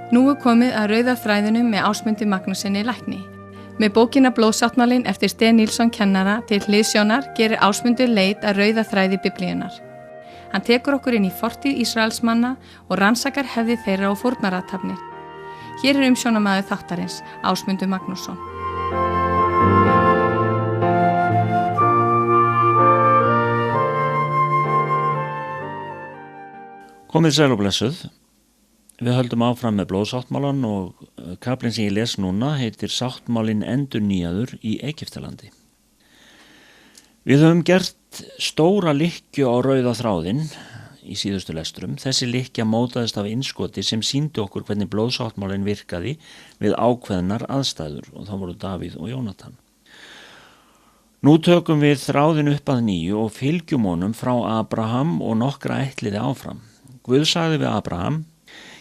Nú komið að rauða þræðinum með Ásmundi Magnússyni lækni. Með bókina Blóðsáttmálinn eftir Sten Nilsson kennara til hliðsjónar gerir Ásmundur leit að rauða þræði Biblíunnar. Hann tekur okkur inn í fortíð Ísraelsmanna og rannsakar hefði þeirra og fórnarathafnir. Hér er umsjónarmaður þáttarins, Ásmundur Magnússon. Komið sæl og blessuð. Við höldum áfram með blóðsáttmálan og kaflinn sem ég les núna heitir Sáttmálinn endurnýjaður í Egyptalandi. Við höfum gert stóra lykkju á rauða þráðinn í síðustu lestrum. Þessi lykkja mótaðist af innskoti sem sýndi okkur hvernig blóðsáttmálinn virkaði við ákveðnar aðstæður og þá voru Davíð og Jónatan. Nú tökum við þráðinn upp að nýju og fylgjum honum frá Abraham og nokkra ættliði áfram. Guð sagði við Abraham: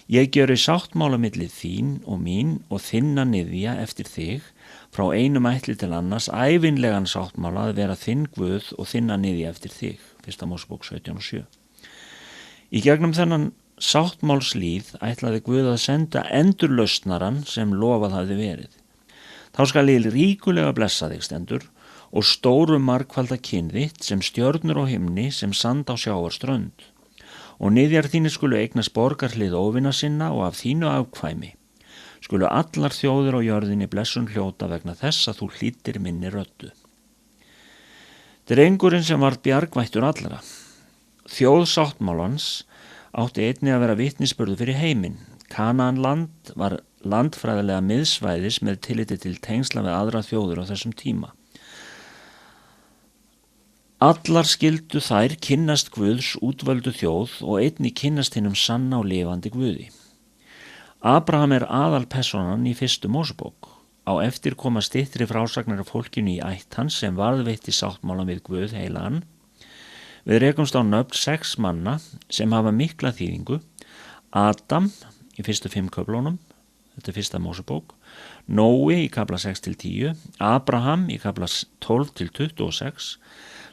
Ég gjöri sáttmála milli þín og mín og þinna niðja eftir þig, frá einum ættli til annars, ævinlegan sáttmála að vera þinn Guð og þinna niðja eftir þig. 1. Mósebók 17:7. Í gegnum þennan sáttmálslíð ætlaði Guð að senda endurlausnaran sem lofað hafði verið. Þá skal ég ríkulega blessa þig, stendur, og stóru margfalda kyn þitt sem stjörnur á himni, sem sand á sjávarströnd. Og niðjar þínir skulu eignast borgarhlið óvina sinna og af þínu afkvæmi skulu allar þjóðir á jörðinni blessun hljóta vegna þess að þú hlýddir minni röddu. Drengurinn sem var bjargvættur allra. Þjóð sáttmálans átti einnig að vera vitnisburður fyrir heiminn. Kanaanland var landfræðilega miðsvæðis með tilliti til tengsla við aðra þjóðir á þessum tíma. Allar skyldu þær kynnast Guðs útvöldu þjóð og einnig kynnast hinum sanna og lifandi Guði. Abraham er aðalpersonan í 1. Mósebók. Á eftir koma styttri frásagnar af fólkinu í ætt hans sem varðveitti sáttmála við Guð heilagan. Við rekumst á nöfn 6 manna sem hafa mikla þýðingu. Adam í fyrstu 5 köflunum, þetta er 1. Mósebók. Nói í kafla 6-10, Abraham í kafla 12-26,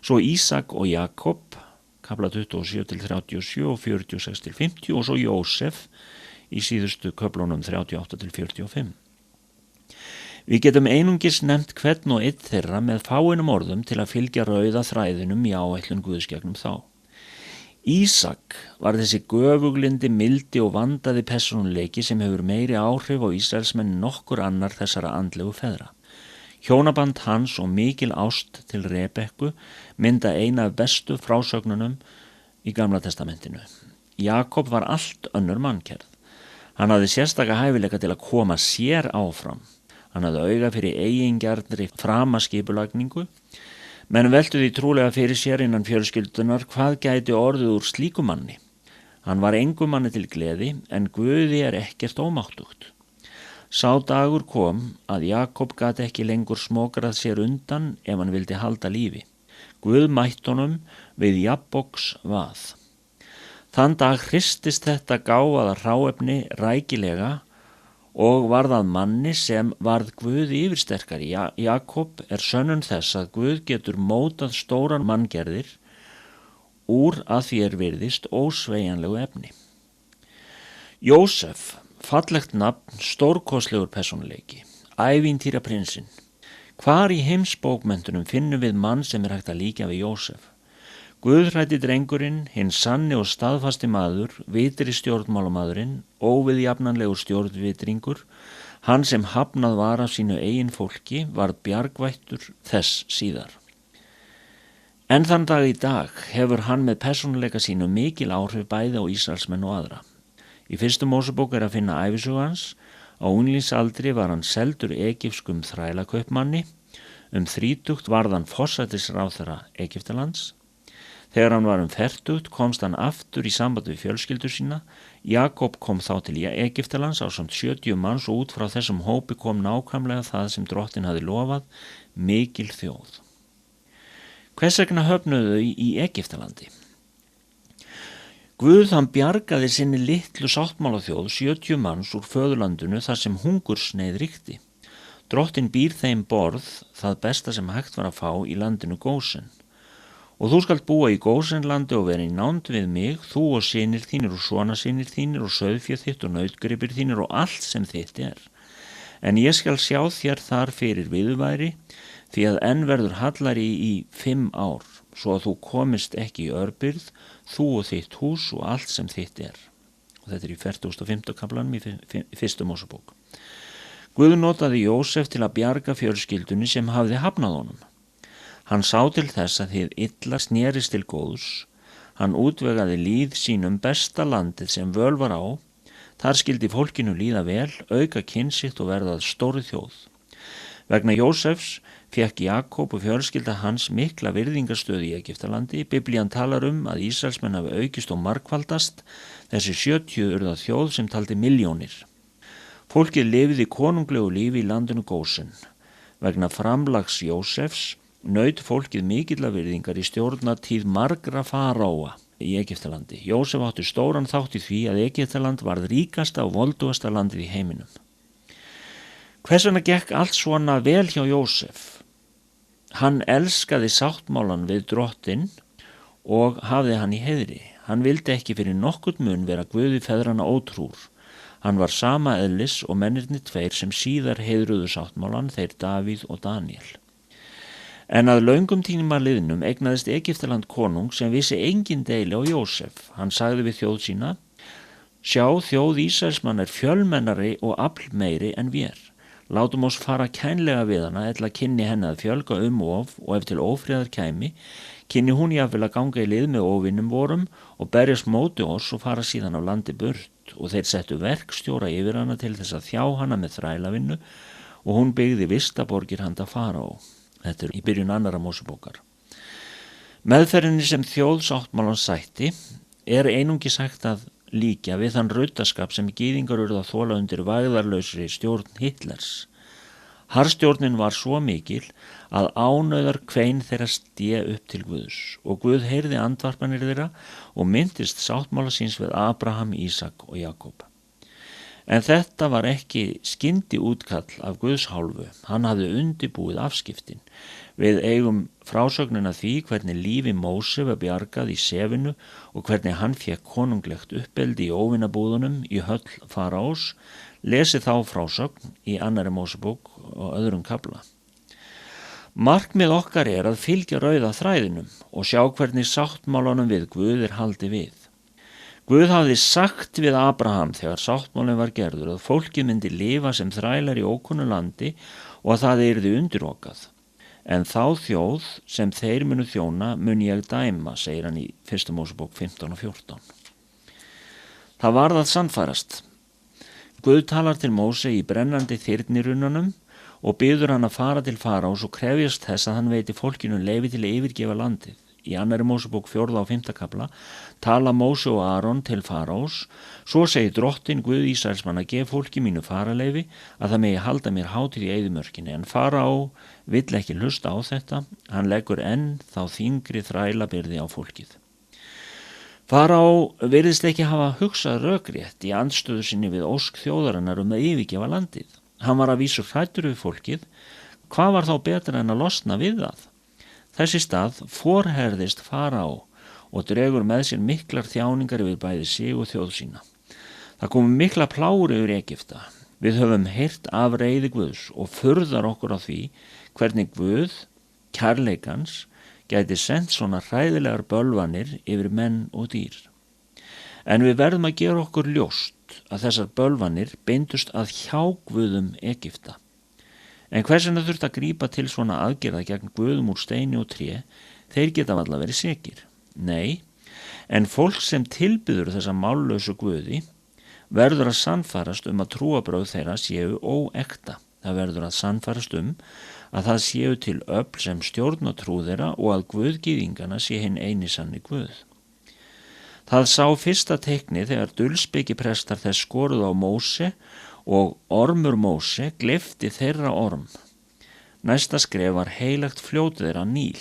svo Ísak og Jakob, kafla 27-37 og 46-50 og svo Jósef í síðustu köflunum 38-45. Við getum einungis nefnt hvern og einn þeirra með fáeinum orðum til að fylgja rauða þræðinum í áætlun Guðs gegnum þá. Ísak var þessi göfuglindi, mildi og vandaði persónuleiki sem hefur meiri áhrif á Ísraelsmenn nokkur annar þessara andlegu feðra. Hjónaband hans og mikil ást til Rebekku mynda eina af bestu frásögnunum í Gamla testamentinu. Jakob var allt önnur mannkerð. Hann hafði sérstaka hæfileika til að koma sér áfram. Hann hafði auga fyrir eigingjarnri framaskipulagningu, menn veltu því trúlega fyrir sér innan fjölskyldunar hvað gæti orðið úr slíkum manni. Hann var engum manni til gleði, en Guði er ekkert ómáttugt. Sá dagur kom að Jakob gat ekki lengur smokrað sér undan ef hann vildi halda lífi. Guð mætt honum við Jabboks vað. Þann dag hristist þetta gáfaða hráefni rækilega og varð að manni sem varð Guð yfirsterkari. Jakob er sönnun þess að Guð getur mótað stóran manngerðir úr að því er virðist ósveigjanlegu efni. Jósef, fallegt nafn, stórkostlegur persónuleiki, ævintýraprinsinn. Hvar í heimsbókmenntunum finnum við mann sem er hægt að líkja við Jósef? Guðhræddi drengurinn, hinn sanni og staðfasti maður, vitri stjórnmálamadurinn, óviðjafnanlegur stjórnvitringur, hann sem hafnað var af sínu eigin fólki, varð bjargvættur þess síðar. En þann dag í dag hefur hann með persónuleika sínu mikil áhrif bæði á Ísraelsmenn og aðra. Í 1. Mósebók er að finna ævisögu hans. Á unglingsaldri var hann seldur egypskum þrælakaupmanni. 30 varð hann forsætisráðherra Egyptalands. Þegar hann var 40 komst hann aftur í samband við fjölskyldu sína. Jakob kom þá til Egyptalands ásamt 70 manns og út frá þessum hópi kom nákvæmlega það sem drottinn hafði lofað, mikil þjóð. Hvers vegna höfnuðu þau í Egyptalandi? Guð hann bjargaði sinni litlu sáttmálaþjóð 70 manns úr föðurlandinu þar sem hungursneið ríkti. Drottinn býr þeim borð, það besta sem hægt var að fá í landinu Gósen. Og þú skalt búa í Gósenlandi og vera í nánd við mig, þú og synir þínir og sonasynir þínir og sauðfé þitt og nautgripir þínir og allt sem þitt er. En ég skal sjá þér þar fyrir viðværi, því að enn verður hallari í 5 ár, svo að þú komist ekki í örbirgð, þú og þitt hús og allt sem þitt er. Og þetta í 45. kaflanum í 1. Mósebók. Guð notaði Jósef til að bjarga fjölskyldunni sem hafði hafnað honum. Hann sá til þess að hið illa snerist til góðs, hann útvegaði líð sínum besta landið sem völ var á, þar skildi fólkinu líða vel, auka kynsitt og verða stóri þjóð. Vegna Jósefs fékk Jakob og fjölskylda hans mikla virðingastöðu í Egyptalandi. Biblían talar að Ísraelsmenn hafi aukist og margfaldast, þessi 70 urða þjóð sem taldi milljónir. Fólkið lifði konunglegu lífi í landinu Gósen. Vegna framlags Jósefs naut fólkið mikilla virðingar í stjórnartíð margra faraóa í Egyptalandi. Jósef átti stóran þátt í því að Egyptaland varð ríkasta og voldugasta landið í heiminum. Hvers vegna gekk allt svona vel hjá Jósef? Hann elskaði sáttmálan við drottinn og hafði hann í heiðri. Hann vildi ekki fyrir nokkurn mun vera Guði feðranna ótrúr. Hann var sama eðlis og mennirnir 2 sem síðar heiðruðu sáttmálan, þeir Davíð og Daniel. En að löngum tíma liðnum eignaðist Egyptaland konung sem vissi engin deili á Jósef. Hann sagði við þjóð sína: Sjá, þjóð Ísraelsmann er fjölmennari og aflmeiri en vér. Látum oss fara kænlega við hana, ella kynni henni að fjölga of og ef til ófriðar kæmi, kynni hún jafnvel að ganga í lið með óvinnum vorum og berjast móti oss og fara síðan á landi burt. Og þeir settu verkstjóra yfir hana til þess að þjá hana með þrælavinnu og hún byggði vistaborgir handa faraó. Þetta í byrjun 2. Mósebókar. Meðferðinni sem þjóðsáttmálan sætti er einungi sagt að líkja við þann ruttaskap sem gyðingar urðu að þola undir vægðarlausri stjórn Hitlers. Harðstjórnin var svo mikil að ánauðar kvein þeirra sté upp til Guðs og Guð heyrði andvarpanir þeirra og myndist sáttmála síns við Abraham, Ísak og Jakob. En þetta var ekki skyndi útkall af Guðs hálfu, hann hafði undirbúið afskiptin. Við eigum frásögnina því hvernig lífi Móse var bjargað í sefinu og hvernig hann fékk konunglegt uppeldi í óvinabúðunum í höll faraós. Lesi þá frásögn í 2. Mósebók og 2. kafla. Markmið okkar er að fylgja rauða þræðinum og sjá hvernig sáttmálanum við Guð er haldið við. Guð hafði sagt við Abraham þegar sáttmálinn var gerður að fólkið myndi lifa sem þrælar í ókunnu landi og að það yrði undirokað. En þá þjóð sem þeir munu þjóna mun ég dæma, segir hann í 1. Mósebók 15 og 14. Það varð að sannfærast. Guð talar til Móse í brennandi þyrnirunnunum og biður hann að fara til faraós og krefjast þess að hann veiti fólkinu leyfi til að yfirgefa landið. Í 2. Mósebók 4. og 5. kafla tala Móse og Aron til faraós. Svo segir drottinn Guð Ísraelsmanna: gef fólki mínu faraleyfi að það megi halda mér hátíð í eyðimörkinni. En faraó vill ekki hlusta á þetta, hann leggur enn þá þyngri þrælabyrði á fólkið. Faraó virðist ekki hafa hugsað rökrétt í andstöðu sinni við ósk þjóðarinnar að yfirgefa landið. Hann var að vísu hræddur við fólkið. Hvað var þá betra en að losna við það? Þessi stað forherðist faraó og dregur með sér miklar þjáningar yfir bæði sig og þjóð sína. Það komu mikla pláur yfir Egypta. Við höfum heyrt af reiði Guðs og furðar okkur á því hvernig Guð, kærleikans, gæti sendt svona hræðilegar bölvanir yfir menn og dýr. En við verðum að gera okkur ljóst að þessar bölvanir beindust að hjáguðum Egypta. En hversina þurft að grípa til svona aðgerða gegn guðum úr steini og tré, þeir geta varla verið sekir. Nei, en fólk sem tilbyður þessa mállausu guði verður að sannfærast að trúarbrögð þeirra séu óekta. Það verður að sannfærast að það séu til öfl sem stjórna trú þeirra og að guðgyðingana sé hinn eini sanni Guð. Það sá fyrsta teikni þegar dulspeki-prestar þess skoruðu á Móse og ormur Móse gleypti þeirra orm. Næsta skref var heilagt fljót þeirra Níl.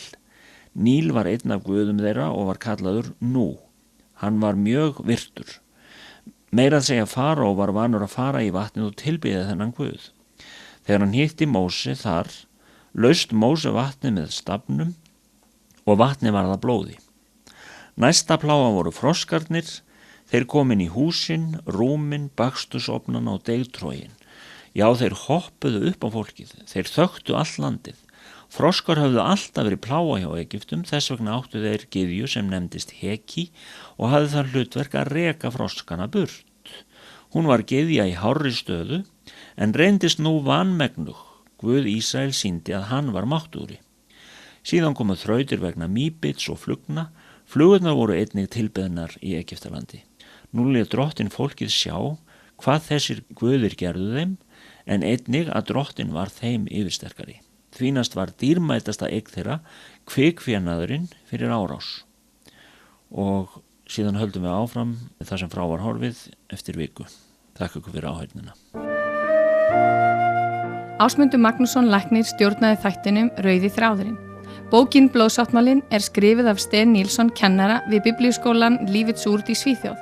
Níl var einn af guðum þeirra og var kallaður Nú. Hann var mjög virtur. Meira að segja faraó var vanur að fara í vatnið og tilbiðja þennan guð. Þegar hann hitti Móse þar, laust Móse vatnið með stafnum og vatni varð að blóði. Næsta plága voru froskarnir, þeir komin í húsin, rúmin, bakstusofnan og deigtrógin. Já, þeir hoppuðu upp á fólkið, þeir þöktu all landið. Froskar höfðu alltaf verið plága hjá Egyptum, þess vegna áttu þeir gyðju sem nefndist Heki og hafði það hlutverk að reka froskana burt. Hún var gyðja í hárri stöðu en reyndist nú vanmegnug. Guð Ísrael sýndi að hann var máttugri. Síðan komu þrautir vegna mýbits og flugna. Flugurnar voru einnig tilbeðnar í Egyptalandi. Nú lét drottin fólkið sjá hvað þessir guðir gerðu þeim, en einnig að drottin var þeim yfirsterkari. Þvínast var dýrmætasta eign þeirra kvikfénaðurinn fyrir árás. Og síðan höldum við áfram þar sem frá var horfið eftir viku. Þakka ykkur fyrir áheyrnina. Ásmundur Magnússon læknir stjórnaði þættinum Rauði þráðurinn. Bókin Blóðsáttmálinn er skrifið af Sten Nilsson kennara við Biblíuskólan Livets Ord í Svíþjóð.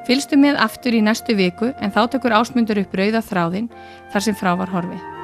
Fylgstu með aftur í næstu viku en þá tekur Ásmundur upp Rauða þráðinn þar sem frá var horfið.